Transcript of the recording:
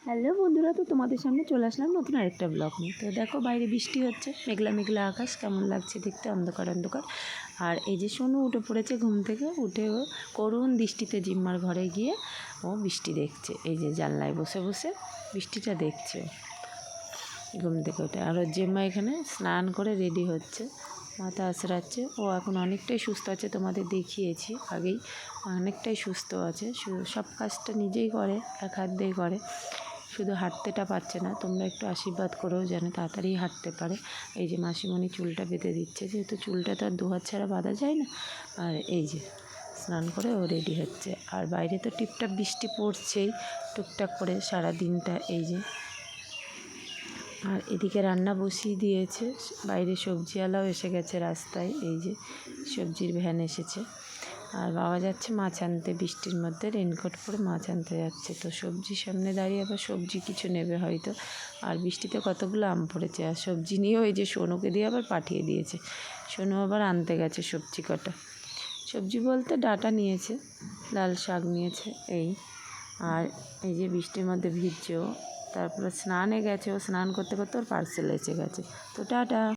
Hello বন্ধুরা, তো তোমাদের সামনে চলে আসলাম নতুন আরেকটা ব্লগ নিয়ে। তো দেখো বাইরে বৃষ্টি হচ্ছে, মেঘলা মেঘলা আকাশ, কেমন লাগছে দেখতে, অন্ধকার অন্ধকার। আর এই যে সোনু উঠে পড়েছে ঘুম থেকে, উঠে ও করুণ দৃষ্টিতে জিম্মার ঘরে গিয়ে ও বৃষ্টি দেখছে। এই যে জানলায় বসে বসে বৃষ্টিটা দেখছে ঘুম থেকে উঠে। আর ওর জিম্মা এখানে স্নান করে রেডি হচ্ছে, মাথা আঁচড়াচ্ছে। ও এখন অনেকটাই সুস্থ আছে, তোমাদের দেখিয়েছি আগেই, অনেকটাই সুস্থ আছে। সব কাজটা নিজেই করে, এক হাত দিয়ে করে, শুধু হাঁটতেটা পারছে না। তোমরা একটু আশীর্বাদ করো যেন তাড়াতাড়ি হাঁটতে পারে। এই যে মাসিমণি চুলটা বেঁধে দিচ্ছে, যেহেতু চুলটা তো আর দুহাত ছাড়া বাঁধা যায় না। আর এই যে স্নান করে ও রেডি হচ্ছে। আর বাইরে তো টিপটাপ বৃষ্টি পড়ছেই টুকটাক করে সারা দিনটা। এই যে আর এদিকে রান্না বসিয়ে দিয়েছে, বাইরে সবজিওয়ালাও এসে গেছে রাস্তায়। এই যে সবজির ভ্যান এসেছে। আর বাবা যাচ্ছে মাছ আনতে, বৃষ্টির মধ্যে রেনকোট পরে মাছ আনতে যাচ্ছে। তো সবজির সামনে দাঁড়িয়ে আবার সবজি কিছু নেবে হয়তো। আর বৃষ্টিতে কতগুলো আম পড়েছে, আর সবজি নিয়েও এই যে সোনুকে দিয়ে আবার পাঠিয়ে দিয়েছে। সোনু আবার আনতে গেছে সবজি কটা। সবজি বলতে ডাঁটা নিয়েছে, লাল শাক নিয়েছে এই। আর এই যে বৃষ্টির মধ্যে ভিজছেও, তারপরে স্নানে গেছে। ও স্নান করতে করতে ওর পার্সেল এসে গেছে। তো টাটা।